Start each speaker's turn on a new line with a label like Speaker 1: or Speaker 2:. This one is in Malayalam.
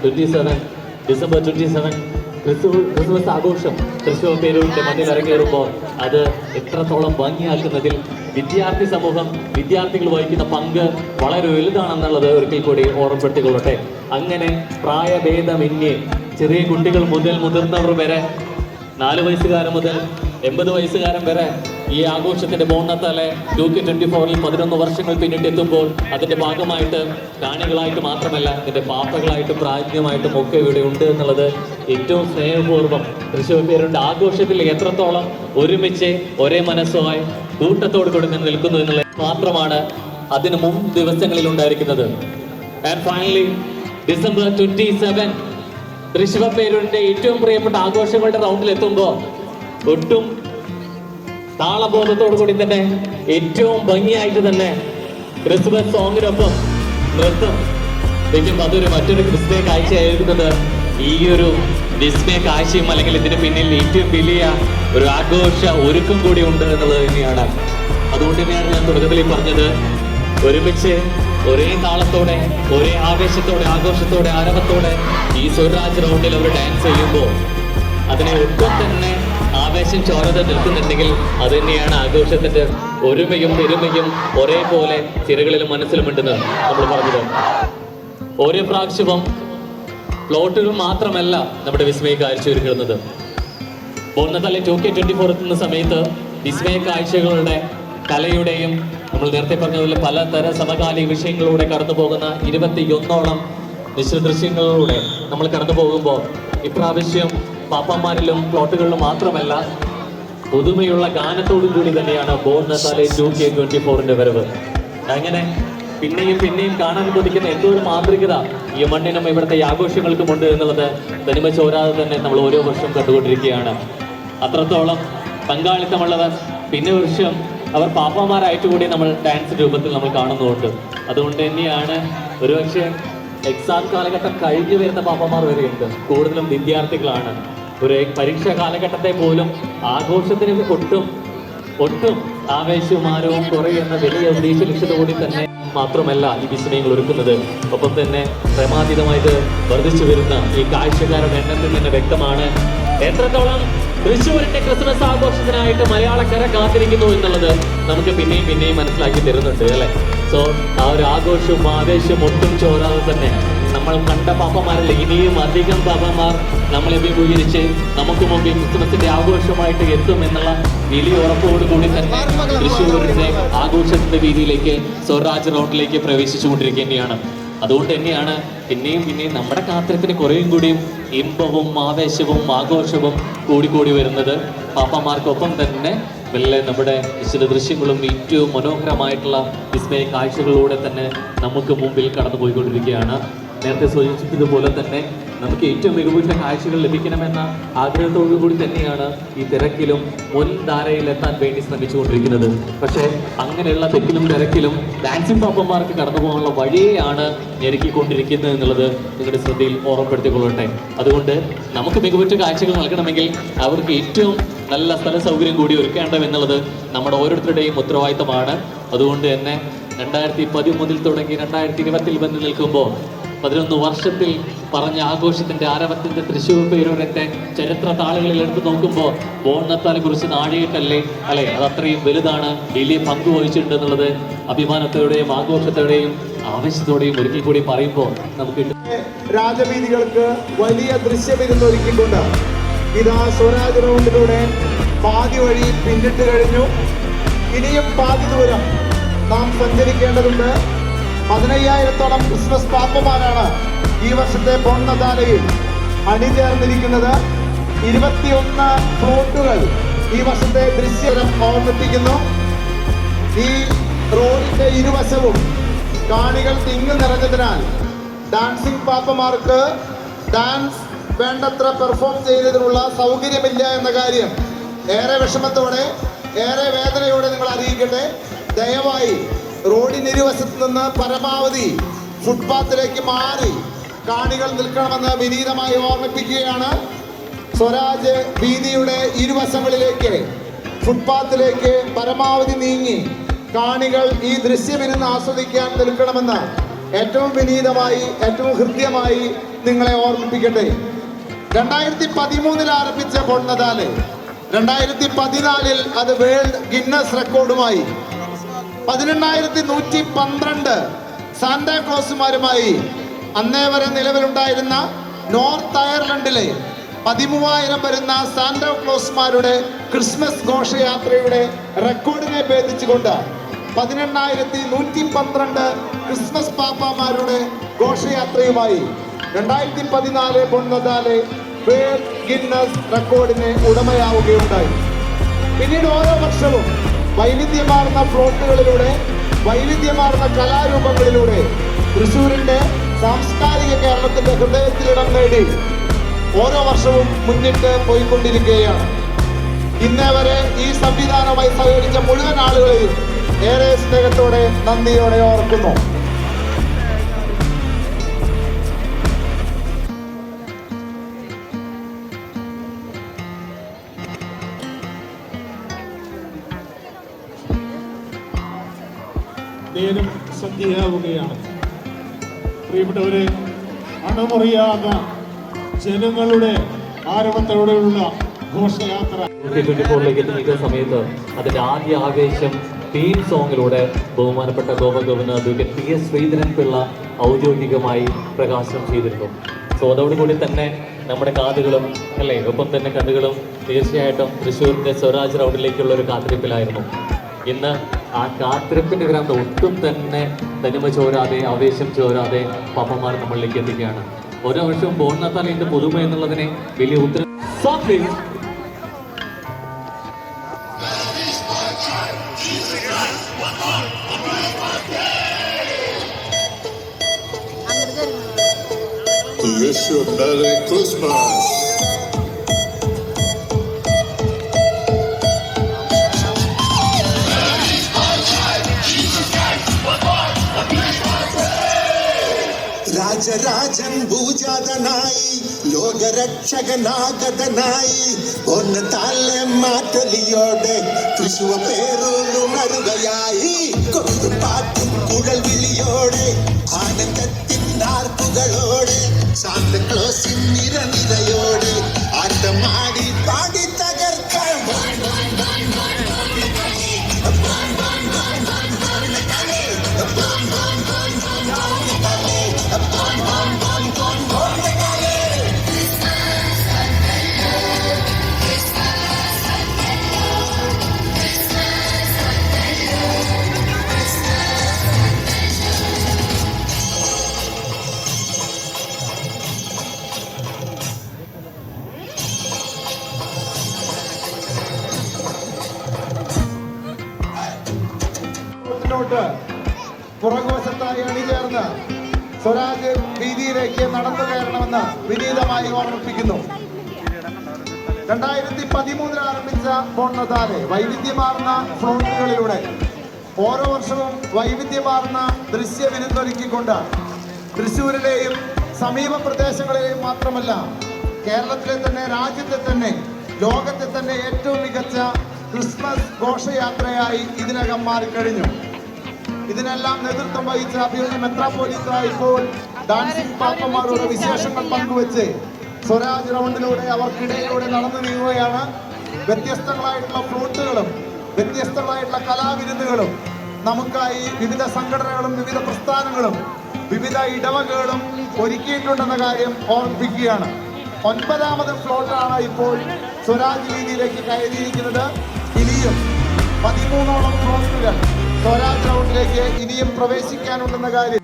Speaker 1: ഡിസംബർ 27 ക്രിസ്മസ് ആഘോഷം തൃശ്ശൂർ പേരൂരിന്റെ മണ്ണിൽ ഇറങ്ങിയേറുമ്പോൾ അത് എത്രത്തോളം ഭംഗിയാക്കുന്നതിൽ വിദ്യാർത്ഥി സമൂഹം, വിദ്യാർത്ഥികൾ വഹിക്കുന്ന പങ്ക് വളരെ വലുതാണെന്നുള്ളത് ഒരിക്കൽ കൂടി ഓർമ്മപ്പെടുത്തിക്കൊള്ളട്ടെ. അങ്ങനെ പ്രായഭേദമന്യേ ചെറിയ കുട്ടികൾ മുതൽ മുതിർന്നവർ വരെ, 4 വയസ്സുകാരൻ മുതൽ 80 വയസ്സുകാരൻ വരെ ഈ ആഘോഷത്തിന്റെ ബോണത്താലെ 2K24 11 വർഷങ്ങൾ പിന്നിട്ടെത്തുമ്പോൾ അതിന്റെ ഭാഗമായിട്ട് കാണികളായിട്ട് മാത്രമല്ല അതിന്റെ പാപ്പകളായിട്ടും പ്രാജ്ഞമായിട്ടും ഒക്കെ ഇവിടെ ഉണ്ട് എന്നുള്ളത് ഏറ്റവും സ്നേഹപൂർവ്വം തൃശ്ശൂർ പേരുടെ ആഘോഷത്തിൽ എത്രത്തോളം ഒരുമിച്ച് ഒരേ മനസ്സുമായി കൂട്ടത്തോട് കൊടുക്കാൻ നിൽക്കുന്നു എന്നുള്ളത് മാത്രമാണ് അതിന് മുമ്പ് ദിവസങ്ങളിൽ ഉണ്ടായിരിക്കുന്നത്. ആൻഡ് ഫൈനലി ഡിസംബർ 27 തൃശ്ശൂർ പേരുടെ ഏറ്റവും പ്രിയപ്പെട്ട ആഘോഷങ്ങളുടെ റൗണ്ടിൽ എത്തുമ്പോൾ ഒട്ടും താളബോധത്തോടു കൂടി തന്നെ ഏറ്റവും ഭംഗിയായിട്ട് തന്നെ ക്രിസ്മസ് സോങ്ങിനൊപ്പം നൃത്തം വയ്ക്കുമ്പോൾ അതൊരു മറ്റൊരു ക്രിസ്മസ് കാഴ്ചയായിരിക്കുന്നത് ഈ ഒരു വിസ്മയ കാഴ്ചയും അല്ലെങ്കിൽ ഇതിന് പിന്നിൽ ഏറ്റവും വലിയ ഒരു ആഘോഷ ഒരുക്കം കൂടി ഉണ്ട് എന്നുള്ളത് തന്നെയാണ്. അതുകൊണ്ട് തന്നെയാണ് ഞാൻ തുടക്കത്തിൽ പറഞ്ഞത്, ഒരുമിച്ച് ഒരേ താളത്തോടെ ഒരേ ആവേശത്തോടെ ആഘോഷത്തോടെ ആരവത്തോടെ ഈ സ്വരാജ് റൗണ്ടിൽ അവർ ഡാൻസ് ചെയ്യുമ്പോൾ അതിനെ ഒട്ടും തന്നെ ആവേശം ചോരത നിൽക്കുന്നുണ്ടെങ്കിൽ അത് തന്നെയാണ് ആഘോഷത്തിന്റെ ഒരുമയും പെരുമയും ഒരേപോലെ ചിറകളിലും മനസ്സിലുമുണ്ടെന്ന് നമ്മൾ പറഞ്ഞത്. ഓരോ പ്രാവശ്യവും പ്ലോട്ടുകൾ മാത്രമല്ല നമ്മുടെ വിസ്മയ കാഴ്ച ഒരുക്കുന്നത്. ബോണത്താലെ 2K24 എത്തുന്ന സമയത്ത് വിസ്മയ കാഴ്ചകളുടെ കലയുടെയും നമ്മൾ നേരത്തെ പറഞ്ഞതുപോലെ പലതര സമകാലിക വിഷയങ്ങളിലൂടെ കടന്നു പോകുന്ന 21ഓളം നിശ്ചിത ദൃശ്യങ്ങളിലൂടെ നമ്മൾ കടന്നു പോകുമ്പോൾ ഇപ്രാവശ്യം പാപ്പന്മാരിലും പ്ലോട്ടുകളിലും മാത്രമല്ല പുതുമയുള്ള ഗാനത്തോടു കൂടി തന്നെയാണ് ബോണത്താലെ 2K24 വരവ്. അങ്ങനെ പിന്നെയും പിന്നെയും കാണാൻ കൊതിക്കുന്ന എന്തോ ഒരു മാന്ത്രികത ഈ മണ്ണിനും ഇവിടുത്തെ ആഘോഷങ്ങൾക്കും ഉണ്ട് എന്നുള്ളത് തനിമ ചോരാതെ തന്നെ നമ്മൾ ഓരോ വർഷവും കണ്ടുകൊണ്ടിരിക്കുകയാണ്. അത്രത്തോളം പങ്കാളിത്തമുള്ളവർ പിന്നെ വർഷം അവർ പാപ്പന്മാരായിട്ട് കൂടി നമ്മൾ ഡാൻസ് രൂപത്തിൽ നമ്മൾ കാണുന്നുണ്ട്. അതുകൊണ്ട് തന്നെയാണ് ഒരുപക്ഷെ എക്സാം കാലഘട്ടം കഴിഞ്ഞു വരുന്ന പാപ്പന്മാർ വരെയുണ്ട്. കൂടുതലും വിദ്യാർത്ഥികളാണ്. ഒരു പരീക്ഷാ കാലഘട്ടത്തെ പോലും ആഘോഷത്തിന് ഒട്ടും ആവേശവും ആരവും കുറയുന്ന വലിയ ഉദ്ദേശ ലക്ഷ്യത്തോടെ തന്നെ മാത്രമല്ല ഈ വിസ്മയങ്ങൾ ഒരുക്കുന്നത്. ഒപ്പം തന്നെ ക്രമാതീതമായിട്ട് വർദ്ധിച്ചു വരുന്ന ഈ കാഴ്ചക്കാരുടെ എണ്ണത്തിൽ തന്നെ വ്യക്തമാണ് എത്രത്തോളം തൃശ്ശൂരിന്റെ ക്രിസ്മസ് ആഘോഷത്തിനായിട്ട് മലയാളക്കര കാത്തിരിക്കുന്നു എന്നുള്ളത് നമുക്ക് പിന്നെയും മനസ്സിലാക്കി തരുന്നുണ്ട് അല്ലെ. സോ ആ ഒരു ആഘോഷവും ആവേശവും ഒട്ടും ചോരാതെ തന്നെ നമ്മൾ കണ്ട പാപ്പന്മാരല്ല, ഇനിയും അധികം പാപ്പന്മാർ നമ്മളെ അഭിമുഖീകരിച്ച് നമുക്ക് മുമ്പിൽ ക്രിസ്മസിന്റെ ആഘോഷമായിട്ട് എത്തും എന്നുള്ള വലിയ ഉറപ്പോടുകൂടി തന്നെ തൃശ്ശൂരിന്റെ ആഘോഷത്തിന്റെ രീതിയിലേക്ക് സ്വരാജ് റൗണ്ടിലേക്ക് പ്രവേശിച്ചുകൊണ്ടിരിക്കുകയാണ്. അതുകൊണ്ട് തന്നെയാണ് പിന്നെയും നമ്മുടെ കാത്തിരത്തിന് കുറേയും കൂടിയും ഇമ്പവും ആവേശവും ആഘോഷവും കൂടി വരുന്നത്. പാപ്പന്മാർക്കൊപ്പം തന്നെ മെല്ലെ നമ്മുടെ നിശ്ചിത ദൃശ്യങ്ങളും ഏറ്റവും മനോഹരമായിട്ടുള്ള വിസ്മയ കാഴ്ചകളിലൂടെ തന്നെ നമുക്ക് മുമ്പിൽ കടന്നു പോയിക്കൊണ്ടിരിക്കുകയാണ്. നേരത്തെ സൂചിപ്പിച്ചതുപോലെ തന്നെ നമുക്ക് ഏറ്റവും മികവുറ്റ കാഴ്ചകൾ ലഭിക്കണമെന്ന ആഗ്രഹത്തോടു കൂടി തന്നെയാണ് ഈ തിരക്കിലും മുൻധാരയിലെത്താൻ വേണ്ടി ശ്രമിച്ചുകൊണ്ടിരിക്കുന്നത്. പക്ഷേ അങ്ങനെയുള്ള തിരക്കിലും തിരക്കിലും ഡാൻസിങ് പാപ്പന്മാർക്ക് കടന്നു പോകാനുള്ള വഴിയെയാണ് ഞെരുക്കിക്കൊണ്ടിരിക്കുന്നത് എന്നുള്ളത് നിങ്ങളുടെ ശ്രദ്ധയിൽ ഓർമ്മപ്പെടുത്തിക്കൊള്ളട്ടെ. അതുകൊണ്ട് നമുക്ക് മികവുറ്റ കാഴ്ചകൾ നൽകണമെങ്കിൽ അവർക്ക് ഏറ്റവും നല്ല സ്ഥല സൗകര്യം കൂടി ഒരുക്കേണ്ടതെന്നുള്ളത് നമ്മുടെ ഓരോരുത്തരുടെയും ഉത്തരവാദിത്തമാണ്. അതുകൊണ്ട് തന്നെ 2013 തുടങ്ങി 2020 വന്ന് നിൽക്കുമ്പോൾ 11 വർഷത്തിൽ പറഞ്ഞ ആഘോഷത്തിന്റെ ആരവത്തിന്റെ തൃശ്ശൂർ പേരൂരിന്റെ ചരിത്ര താളുകളിൽ എടുത്തു നോക്കുമ്പോൾ ബോണത്താലെ കുറിച്ച് നാഴികക്കല്ലേ അല്ലെ, അത് അത്രയും വലുതാണ്, വലിയ പങ്ക് വഹിച്ചിട്ടുണ്ട് എന്നുള്ളത് അഭിമാനത്തോടെയും ആഘോഷത്തോടെയും ആവേശത്തോടെയും ഒരിക്കൽ കൂടി പറയുമ്പോൾ നമുക്ക്
Speaker 2: രാജവീതികൾക്ക് വലിയ ദൃശ്യവിരുന്നൊരുക്കിക്കൊണ്ട് ഇതാ സ്വരാജ് റൗണ്ടിലൂടെ പാതി വഴി പിന്നിട്ട് കഴിഞ്ഞു. ഇനിയും പാതി ദൂരം നാം സഞ്ചരിക്കേണ്ടതുണ്ട്. 15,000-ഓളം ക്രിസ്മസ് പാപ്പന്മാരാണ് ഈ വർഷത്തെ ബോണത്താലയിൽ അണിചേർന്നിരിക്കുന്നത്. 21 ഫ്ലോട്ടുകൾ ഈ വർഷത്തെ ദൃശ്യം ഓർമ്മിപ്പിക്കുന്നു. ഈ റോഡിന്റെ ഇരുവശവും കാണികൾ തിങ്ങി നിറഞ്ഞതിനാൽ ഡാൻസിങ് പാപ്പന്മാർക്ക് ഡാൻസ് വേണ്ടത്ര പെർഫോം ചെയ്യുന്നതിനുള്ള സൗകര്യമില്ല എന്ന കാര്യം ഏറെ വിഷമത്തോടെ ഏറെ വേദനയോടെ നിങ്ങൾ അറിയിക്കട്ടെ. ദയവായി റോഡിനിരുവശത്ത് നിന്ന് പരമാവധി ഫുട്പാത്തിലേക്ക് മാറി കാണികൾ നിൽക്കണമെന്ന് വിനീതമായി ഓർമ്മിപ്പിക്കുകയാണ്. സ്വരാജ് വീതിയുടെ ഇരുവശങ്ങളിലേക്ക് ഫുട്പാത്തിലേക്ക് പരമാവധി നീങ്ങി കാണികൾ ഈ ദൃശ്യവിരുന്ന് ആസ്വദിക്കാൻ നിൽക്കണമെന്ന് ഏറ്റവും വിനീതമായി ഏറ്റവും ഹൃദ്യമായി നിങ്ങളെ ഓർമ്മിപ്പിക്കട്ടെ. 2013 ആരംഭിച്ച പൊണ്ണതാലെ 2014 അത് വേൾഡ് ഗിന്നസ് റെക്കോർഡുമായി 18,112 സാന്താക്ലോസുമാരുമായി അന്നേ വരെ നിലവിലുണ്ടായിരുന്ന നോർത്ത് അയർലൻഡിലെ 13,000 വരുന്ന സാന്താക്ലോസുമാരുടെ ക്രിസ്മസ് ഘോഷയാത്രയുടെ റെക്കോർഡിനെ ഭേദിച്ചുകൊണ്ട് 18,112 ക്രിസ്മസ് പാപ്പാമാരുടെ ഘോഷയാത്രയുമായി 2014 പൊണ്ണതാലെ വേൾഡ് ഗിന്നസ് റെക്കോർഡിന് ഉടമയാവുകയുണ്ടായി. പിന്നീട് ഓരോ വർഷവും വൈവിധ്യമാർന്ന ഫ്ലോട്ടുകളിലൂടെ വൈവിധ്യമാർന്ന കലാരൂപങ്ങളിലൂടെ തൃശ്ശൂരിന്റെ സാംസ്കാരിക കേരളത്തിന്റെ ഹൃദയത്തിലിടം നേടി ഓരോ വർഷവും മുന്നിട്ട് പോയിക്കൊണ്ടിരിക്കുകയാണ്. ഇന്നേ വരെ ഈ സംവിധാനവുമായി സഹകരിച്ച മുഴുവൻ ആളുകളെയും ഏറെ സ്നേഹത്തോടെ നന്ദിയോടെ ഓർക്കുന്നു.
Speaker 3: നേരം സന്ധ്യയാവുകയാണ്. പ്രിയപ്പെട്ടവരെ, അണമുറിയാത ജനങ്ങളുടെ ആരവത്തോടെയുള്ള ഘോഷയാത്ര
Speaker 1: 2024 എത്തുന്ന സമയത്ത് അതിന്റെ ആദ്യ ആവേശം തീം സോങ്ങിലൂടെ ബഹുമാനപ്പെട്ട ഗോപഗവർണർ അഡ്വക്കേറ്റ് PS ശ്രീധരൻ പിള്ള ഔദ്യോഗികമായി പ്രകാശനം ചെയ്തിരുന്നു. സോ അതോടുകൂടി തന്നെ നമ്മുടെ കാതുകളും അല്ലേ, ഒപ്പം തന്നെ കണ്ണുകളും തീർച്ചയായിട്ടും തൃശ്ശൂരിന്റെ സ്വരാജ് റൗണ്ടിലേക്കുള്ള ഒരു കാത്തിരിപ്പിലായിരുന്നു. ഇന്ന് ആ കാത്തിരിപ്പിന്റെ ഗ്രാമം ഒട്ടും തന്നെ തനിമ ചോരാതെ ആവേശം ചോരാതെ പാപ്പന്മാർ നമ്മളിലേക്ക് എത്തിക്കുകയാണ്. ഓരോ വർഷവും ബോണ്ണത്താലിന്റെ പുതുമ എന്നുള്ളതിനെ വലിയ ഉത്തരം
Speaker 4: Wish you a Merry Christmas.
Speaker 5: Rajarajan ഭൂജാതനായി ലോകരക്ഷകനാഗതനായി ഒന്ന് താലെ മാറ്റലിയോടെ തൃശൂർ പേരുണരുകയായി കൊട്ടും പാട്ടും കുഴൽ വിളിയോടെ ആനന്ദത്തിൻ നാർപ്പുകളോടെ സാന്തക്ലോസിൻ നിരനിരയോടെ ആട്ടമാടി പാടി തകർക്കാൻ
Speaker 2: പുറകുവശത്തായി അണിചേർന്ന് സ്വരാജ് വീതിയിലേക്ക് നടന്നു കയറണമെന്ന് വിനീതമായി ഓർമ്മിപ്പിക്കുന്നു. 2013 ആരംഭിച്ച പൊണ്ണതാലെ വൈവിധ്യമാർന്ന ഫ്ലോട്ടുകളിലൂടെ ഓരോ വർഷവും വൈവിധ്യമാർന്ന ദൃശ്യവിരുന്നൊരുക്കിക്കൊണ്ട് തൃശ്ശൂരിലെയും സമീപ പ്രദേശങ്ങളിലെയും മാത്രമല്ല കേരളത്തിലെ തന്നെ രാജ്യത്തെ തന്നെ ലോകത്തെ തന്നെ ഏറ്റവും മികച്ച ക്രിസ്മസ് ഘോഷയാത്രയായി ഇതിനകം മാറിക്കഴിഞ്ഞു. ഇതിനെല്ലാം നേതൃത്വം വഹിച്ച അഭിമന്യ മെത്രാപ്പോലീത്ത ഇപ്പോൾ ഡാൻസിംഗ് പാപ്പന്മാരുടെ വിശേഷങ്ങൾ പങ്കുവെച്ച് സ്വരാജ് റൗണ്ടിലൂടെ അവർക്കിടയിലൂടെ നടന്നു നീങ്ങുകയാണ്. വ്യത്യസ്തങ്ങളായിട്ടുള്ള ഫ്ലോട്ടുകളും വ്യത്യസ്തങ്ങളായിട്ടുള്ള കലാവിരുന്നുകളും നമുക്കായി വിവിധ സംഘടനകളും വിവിധ പ്രസ്ഥാനങ്ങളും വിവിധ ഇടവകകളും ഒരുക്കിയിട്ടുണ്ടെന്ന കാര്യം ഓർമ്മിപ്പിക്കുകയാണ്. 9ാമത് ഫ്ലോട്ടാണ് ഇപ്പോൾ സ്വരാജ് വീതിയിലേക്ക് കയറിയിരിക്കുന്നത്. ഇനിയും 13ഓളം ഫ്ലോട്ടുകൾ സ്വരാജ് റൗണ്ടിലേക്ക് ഇനിയും പ്രവേശിക്കാനുണ്ടെന്ന കാര്യം